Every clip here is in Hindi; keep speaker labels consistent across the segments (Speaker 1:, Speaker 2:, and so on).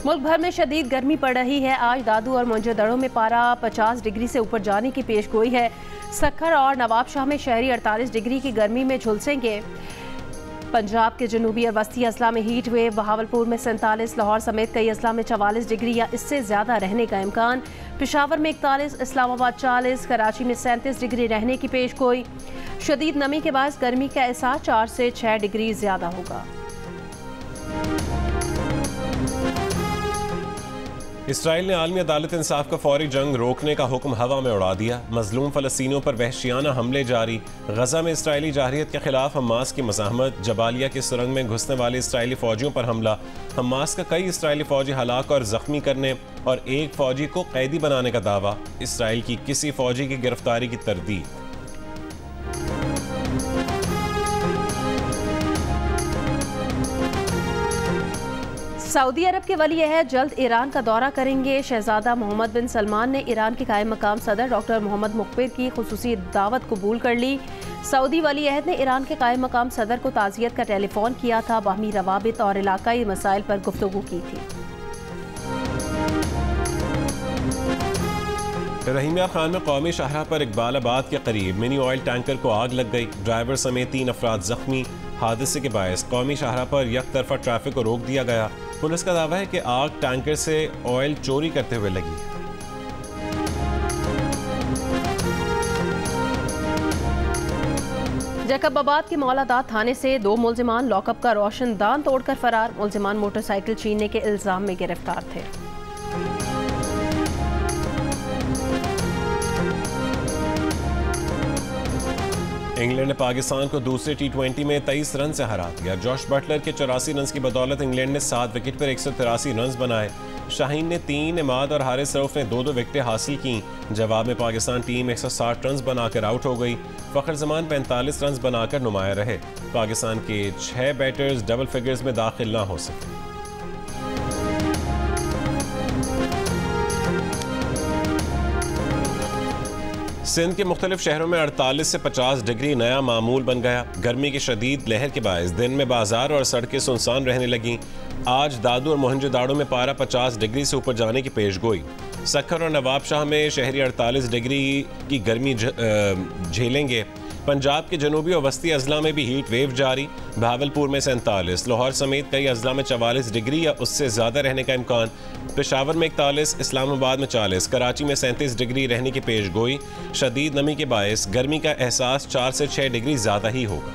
Speaker 1: मुल्क भर में शदीद गर्मी पड़ रही है। आज दादू और मोइंजोदड़ो में पारा 50 डिग्री से ऊपर जाने की पेशगोई है। सक्खर और नवाबशाह में शहरी 48 डिग्री की गर्मी में झुलसेंगे। पंजाब के जनूबी और वस्ती अजला में हीट वेव, बहावलपुर में 47, लाहौर समेत कई अजला में 44 डिग्री या इससे ज़्यादा रहने का इम्कान। पेशावर में 41, इस्लामाबाद 40, कराची में 37 डिग्री रहने की पेशगोई। शदीद नमी के बाद गर्मी का एहसास 4 से 6 डिग्री ज़्यादा होगा।
Speaker 2: इसराइल ने आलमी अदालत इंसाफ का फौरी जंग रोकने का हुक्म हवा में उड़ा दिया। मजलूम फ़लस्तीनियों पर वहशियाना हमले जारी। गजा में इसराइली जारहियत के खिलाफ हमास की मज़ाहमत। जबालिया की सुरंग में घुसने वाले इसराइली फ़ौजियों पर हमला। हमास का कई इसराइली फ़ौजी हलाक और ज़ख्मी करने और एक फ़ौजी को कैदी बनाने का दावा। इसराइल की किसी फ़ौजी की गिरफ्तारी की तरदीद।
Speaker 1: सऊदी अरब के वली अहद जल्द ईरान का दौरा करेंगे। शहजादा मोहम्मद बिन सलमान ने ईरान के कायम मकाम सदर डॉक्टर मोहम्मद मुक़बिर की खुसूसी दावत कबूल कर ली। सऊदी वली अहद ने ईरान के कायम मकाम सदर को ताज़ियत का टेलीफोन किया था। बाहमी रवाबित और इलाकाई मसाइल पर गुफ्तगू की थी।
Speaker 2: रहीमिया खान में कौमी शाहरा पर इकबालाबाद के करीब मिनी ऑयल टैंकर को आग लग गई। ड्राइवर समेत 3 अफराद जख्मी। हादसे के बायस कौमी शाहरा पर एक तरफा ट्रैफिक को रोक दिया गया। पुलिस का दावा है कि आग टैंकर से ऑयल चोरी करते हुए लगी।
Speaker 1: जैकबाबाद के मौलादाद थाने से 2 मुलजिमान लॉकअप का रोशनदान तोड़कर फरार। मुलजिमान मोटरसाइकिल छीनने के इल्जाम में गिरफ्तार थे।
Speaker 2: इंग्लैंड ने पाकिस्तान को दूसरे T20 में 23 रन से हरा दिया। जॉश बटलर के 84 रन की बदौलत इंग्लैंड ने 7 विकेट पर 183 रन बनाए। शाहीन ने 3, इमाद और हारिस रऊफ ने 2-2 विकेटें हासिल की। जवाब में पाकिस्तान टीम 160 रन बनाकर आउट हो गई। फ़खर जमान 45 रन बनाकर नुमाया रहे। पाकिस्तान के 6 बैटर्स डबल फिगर्स में दाखिल ना हो सके। सिंध के मुख्तलिफ शहरों में 48 से 50 डिग्री नया मामूल बन गया। गर्मी की शदीद लहर के बायस दिन में बाजार और सड़कें सुनसान रहने लगीं। आज दादू और मोहनजोदाड़ो में पारा 50 डिग्री से ऊपर जाने की पेशगोई। सक्खर और नवाबशाह में शहरी 48 डिग्री की गर्मी झेलेंगे। पंजाब के जनूबी और वस्ती अजला में भी हीट वेव जारी। बहावलपुर में 47, लाहौर समेत कई अजला में 44 डिग्री या उससे ज़्यादा रहने का इम्कान। पेशावर में 41, इस्लामाबाद में 40, कराची में 37 डिग्री रहने की पेशगोई। शदीद नमी के बायस गर्मी का एहसास 4 से 6 डिग्री ज़्यादा ही होगा।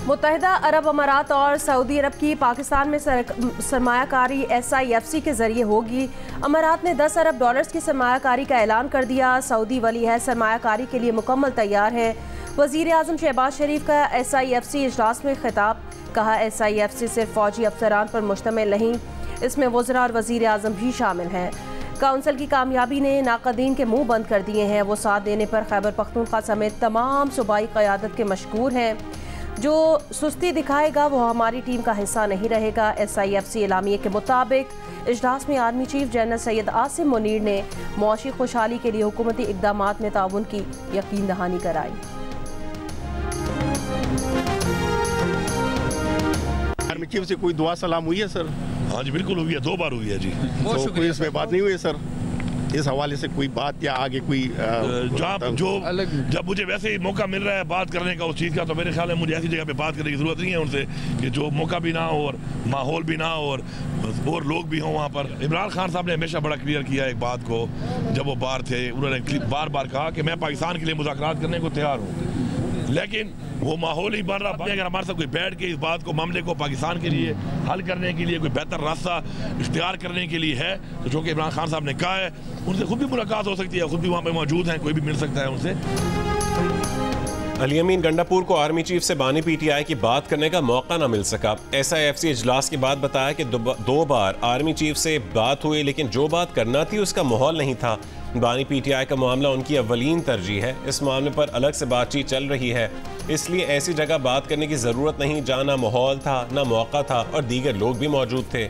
Speaker 1: मुत्तहिदा अरब अमारात और सऊदी अरब की पाकिस्तान में सरमायाकारी SIFC के जरिए होगी। अमारात ने $10 अरब की सरमायाकारी का ऐलान कर दिया। सऊदी वली अहद सरमायाकारी के लिए मुकम्मल तैयार है। वज़ीर आज़म शहबाज शरीफ का SIFC इजलास में खिताब। कहा SIFC सिर्फ फौजी अफसरान पर मुश्तमिल नहीं, इसमें वज़रा और वज़ीर आज़म भी शामिल हैं। काउंसिल की कामयाबी ने नाक़दीन के मुँह बंद कर दिए हैं। वो साथ देने पर खैबर पख्तूनख्वा समेत तमाम सूबाई क़यादत के मशकूर हैं। जो सुस्ती दिखाएगा वो हमारी टीम का हिस्सा नहीं रहेगा। SIFC एलामिये के मुताबिक इजलास में army chief general Syed Asim Munir ने मौशी खुशहाली के लिए हुकूमती इक़दामात में ताउन की यकीन दहानी कराई।
Speaker 3: आर्मी चीफ से कोई दुआ सलाम हुई है सर?
Speaker 4: हाँ जी बिल्कुल हुई है, 2 बार हुई है जी।
Speaker 3: तो कोई इसमें बात नहीं हुई है सर? इस हवाले से कोई बात या आगे कोई जब मुझे वैसे ही मौका मिल रहा है बात करने का उस चीज़ का, तो मेरे ख्याल में मुझे ऐसी जगह पे बात करने की ज़रूरत नहीं है उनसे कि जो मौका भी ना हो और माहौल भी ना हो और लोग भी हों वहाँ पर। इमरान खान साहब ने हमेशा बड़ा क्लियर किया एक बात को, जब वो बाहर थे उन्होंने बार बार कहा कि मैं पाकिस्तान के लिए मुज़ाकरात करने को तैयार हूँ, लेकिन वो माहौल ही बन रहा। अगर हमारे साथ कोई बैठ के इस बात को मामले को पाकिस्तान के लिए हल करने के लिए कोई बेहतर रास्ता इख्तियार करने के लिए है, तो जो कि इमरान खान साहब ने कहा है, उनसे खुद भी मुलाकात हो सकती है, खुद भी वहाँ पे मौजूद हैं, कोई भी मिल सकता है उनसे।
Speaker 2: अली अमीन गंडापुर को आर्मी चीफ से बानी PTI की बात करने का मौका न मिल सका। SIFC इजलास के बाद बताया कि 2 बार आर्मी चीफ से बात हुई, लेकिन जो बात करना थी उसका माहौल नहीं था। बानी PTI का मामला उनकी अव्वलीन तरजीह है। इस मामले पर अलग से बातचीत चल रही है, इसलिए ऐसी जगह बात करने की ज़रूरत नहीं जहाँ ना माहौल था, ना मौका था और दीगर लोग भी मौजूद थे।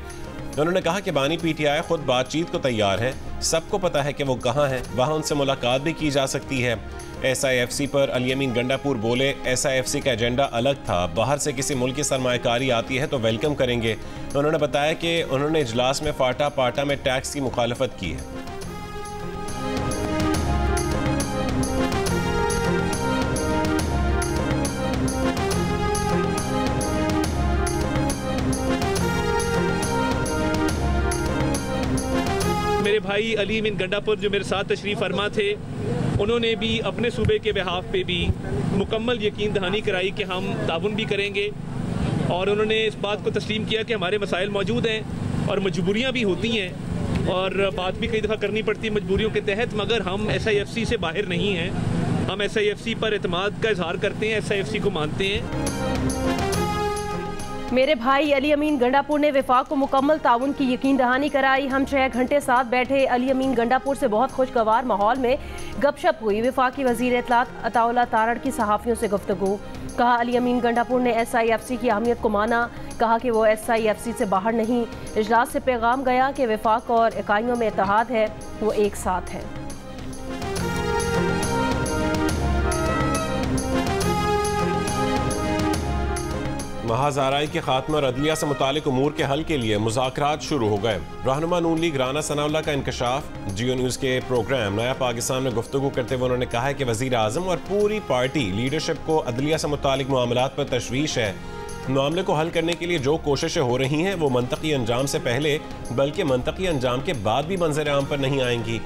Speaker 2: उन्होंने कहा कि बानी पीटीआई खुद बातचीत को तैयार है, सबको पता है कि वो कहाँ हैं, वहाँ उनसे मुलाकात भी की जा सकती है। SIFC पर अली अमीन गंडापुर बोले, SIFC का एजेंडा अलग था, बाहर से किसी मुल्क की सरमायाकारी आती है तो वेलकम करेंगे। उन्होंने बताया कि उन्होंने इजलास में फाटा पाटा में टैक्स की मुखालफत की है।
Speaker 5: मेरे भाई अली अमीन गंडापुर जो मेरे साथ तशरीफ़ फरमा थे, उन्होंने भी अपने सूबे के बिहाफ पे भी मुकम्मल यकीन दहानी कराई कि हम ताउन भी करेंगे, और उन्होंने इस बात को तस्लीम किया कि हमारे मसाइल मौजूद हैं और मजबूरियाँ भी होती हैं और बात भी कई दफ़ा करनी पड़ती है मजबूरियों के तहत, मगर हम SIFC से बाहर नहीं हैं। हम SIFC पर एतमाद का इजहार करते हैं, SIFC को मानते हैं।
Speaker 1: मेरे भाई अली अमीन गंडापुर ने वफाक को मुकम्मल ताउन की यकीन दहानी कराई। हम 6 घंटे साथ बैठे। अली अमीन गंडापुर से बहुत खुशगवार माहौल में गपशप हुई। वफाकी वज़ीर इत्तलात अताउल्लाह तारड़ की सहाफ़ियों से गुफ्तगू। कहा अली अमीन गंडापुर ने SIFC की अहमियत को माना। कहा कि वो SIFC से बाहर नहीं। इजलास से पैगाम गया कि वफाक और इकाइयों में इत्तेहाद है, वो एक साथ है।
Speaker 2: महाज़ाराई के खात्मे और अदलिया से मुतालिक उमूर के हल के लिए मुज़ाकरात शुरू हो गए। रहनुमा नून लीग राना सनाउल्लाह का इंकशाफ। जियो न्यूज़ के प्रोग्राम नया पाकिस्तान में गुफ्तगू करते हुए उन्होंने कहा है कि वज़ीर आज़म और पूरी पार्टी लीडरशिप को अदलिया से मुतालिक मामलात पर तशवीश है। मामले को हल करने के लिए जो कोशिशें हो रही हैं वो मंतकी अंजाम से पहले बल्कि मंतकी अंजाम के बाद भी मंजर आम पर नहीं आएंगी।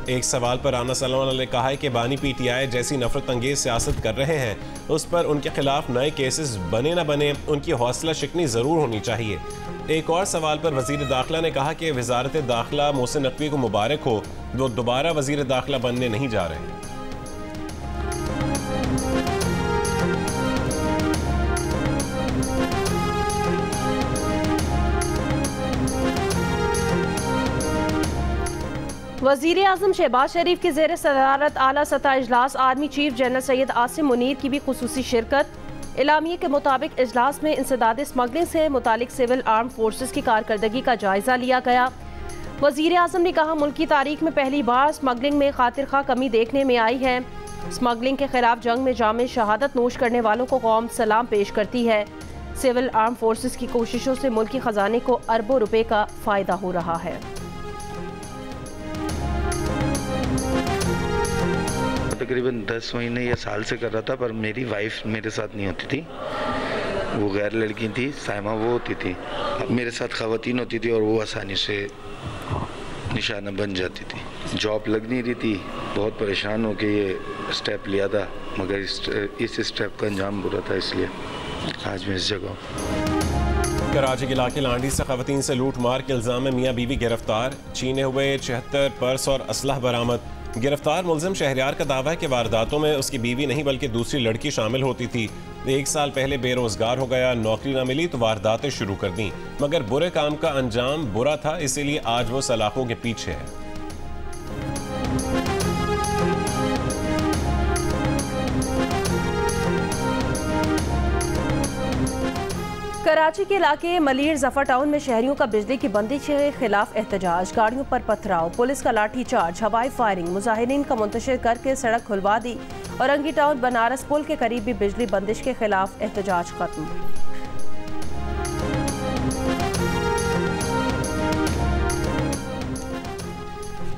Speaker 2: एक सवाल पर राना सनाउल्लाह ने कहा है कि बानी PTI जैसी नफरत अंगेज सियासत कर रहे हैं, उस पर उनके खिलाफ नए केसेस बने न बने उनकी हौसला शिकनी ज़रूर होनी चाहिए। एक और सवाल पर वज़ीर दाखिला ने कहा कि वज़ारत दाखिला मोहसिन नकवी को मुबारक हो, वो दोबारा वज़ीर दाखिला बनने नहीं जा रहे।
Speaker 1: वज़ीर आज़म शहबाज शरीफ की ज़ेर सदारत आला सतह इजलास। Army chief general Syed Asim Munir की भी खुसूसी शिरकत। इलामिये के मुताबिक इजलास में इंसदाद स्मगलिंग से मुतालिक सिविल आर्म फोर्सेस की कारकर्दगी का जायजा लिया गया। वज़ीर आज़म ने कहा मुल्क की तारीख में पहली बार स्मगलिंग में खातिर खा कमी देखने में आई है। स्मगलिंग के खिलाफ जंग में जामे शहादत नोश करने वालों को कौम सलाम पेश करती है। सिविल आर्म फोर्सेस की कोशिशों से मुल्की खजाने को अरबों रुपए का फ़ायदा हो रहा है।
Speaker 6: तकरीबन 10 महीने या साल से कर रहा था, पर मेरी वाइफ मेरे साथ नहीं होती थी, वो गैर लड़की थी, साइमा वो होती थी। मेरे साथ ख़वातीन होती थी और वो आसानी से निशाना बन जाती थी। जॉब लग नहीं रही थी, बहुत परेशान होकर ये स्टेप लिया था, मगर इस स्टेप का अंजाम बुरा था, इसलिए आज मैं इस जगह।
Speaker 2: कराची के इलाके लांडी से ख़वातीन से लूट मार के इल्ज़ाम में मियाँ बीवी गिरफ्तार। छीने हुए 76 पर्स और असलह बरामद। गिरफ्तार मुलजिम शहरियार का दावा है कि वारदातों में उसकी बीवी नहीं बल्कि दूसरी लड़की शामिल होती थी। 1 साल पहले बेरोजगार हो गया, नौकरी ना मिली तो वारदातें शुरू कर दी, मगर बुरे काम का अंजाम बुरा था, इसीलिए आज वो सलाखों के पीछे है।
Speaker 1: कराची के इलाके मलीर जफर टाउन में शहरियों का बिजली की बंदिश के खिलाफ एहतजाज। गाड़ियों पर पथराव, पुलिस का लाठी चार्ज, हवाई फायरिंग, मुजाहिरीन का मुंतशिर करके सड़क खुलवा दी। औरंगी टाउन बनारस पुल के करीब भी बिजली बंदिश के खिलाफ एहतजाज खत्म।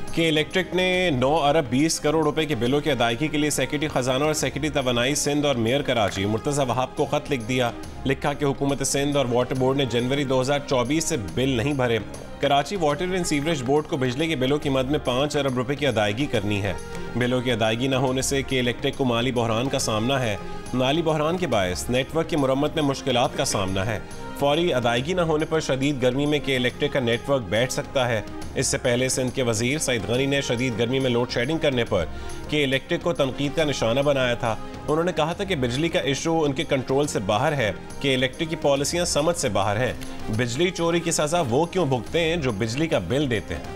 Speaker 2: के इलेक्ट्रिक ने 9 अरब 20 करोड़ रुपए के बिलों की अदायगी के लिए सेक्रेटरी खजाना और सेक्रेटरी तवानाई सिंध और मेयर कराची मुर्तज़ा वहाब को खत लिख दिया। लिखा कि हुकूमत सिंध और वाटर बोर्ड ने जनवरी 2024 से बिल नहीं भरे। Karachi water and sewerage board को बिजली के बिलों की मद में 5 अरब रुपए की अदायगी करनी है। बिलों की अदायगी न होने से के इलेक्ट्रिक को माली बहरान का सामना है। माली बहरान के बायस नेटवर्क की मुरम्मत में मुश्किलात का सामना है। फौरी अदायगी न होने पर शदीद गर्मी में के इलेक्ट्रिक का नेटवर्क बैठ सकता है। इससे पहले सिंध के वजीर सईद गनी ने शदीद गर्मी में लोड शेडिंग करने पर के इलेक्ट्रिक को तनकीद का निशाना बनाया था। उन्होंने कहा था कि बिजली का इशू उनके कंट्रोल से बाहर है, कि इलेक्ट्रिक की पॉलिसियां समझ से बाहर हैं। बिजली चोरी की सजा वो क्यों भुगते हैं जो बिजली का बिल देते हैं।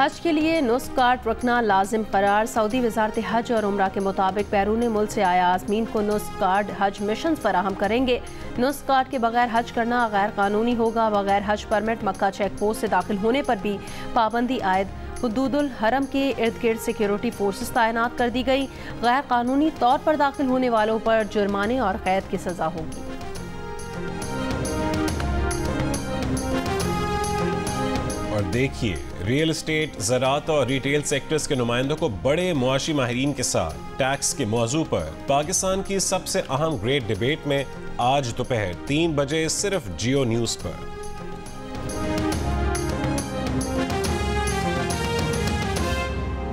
Speaker 1: हज के लिए नुस्ख कार्ड रखना लाजिम करार। सऊदी वजारत हज और उम्रा के मुताबिक बैरून मुल्क से आया आज़मीन को नुस्ख कार्ड हज मिशन फराहम करेंगे। नुस्ख कार्ड के बगैर हज करना गैर कानूनी होगा। बगैर हज परमिट मक्का चेक पोस्ट से दाखिल होने पर भी पाबंदी आयद। हुदूदुल हरम के इर्द गिर्द सिक्योरिटी फोर्सेस तैनात कर दी गई। गैर कानूनी तौर पर दाखिल होने वालों पर जुर्माने और कैद की सजा होगी।
Speaker 2: और देखिए, रियल एस्टेट, ज़राअत और रिटेल सेक्टर्स के नुमाइंदों को बड़े मुआशी माहिरीन के साथ टैक्स के मौजू पर पाकिस्तान की सबसे अहम ग्रेट डिबेट में आज दोपहर 3 बजे सिर्फ जियो न्यूज़ पर।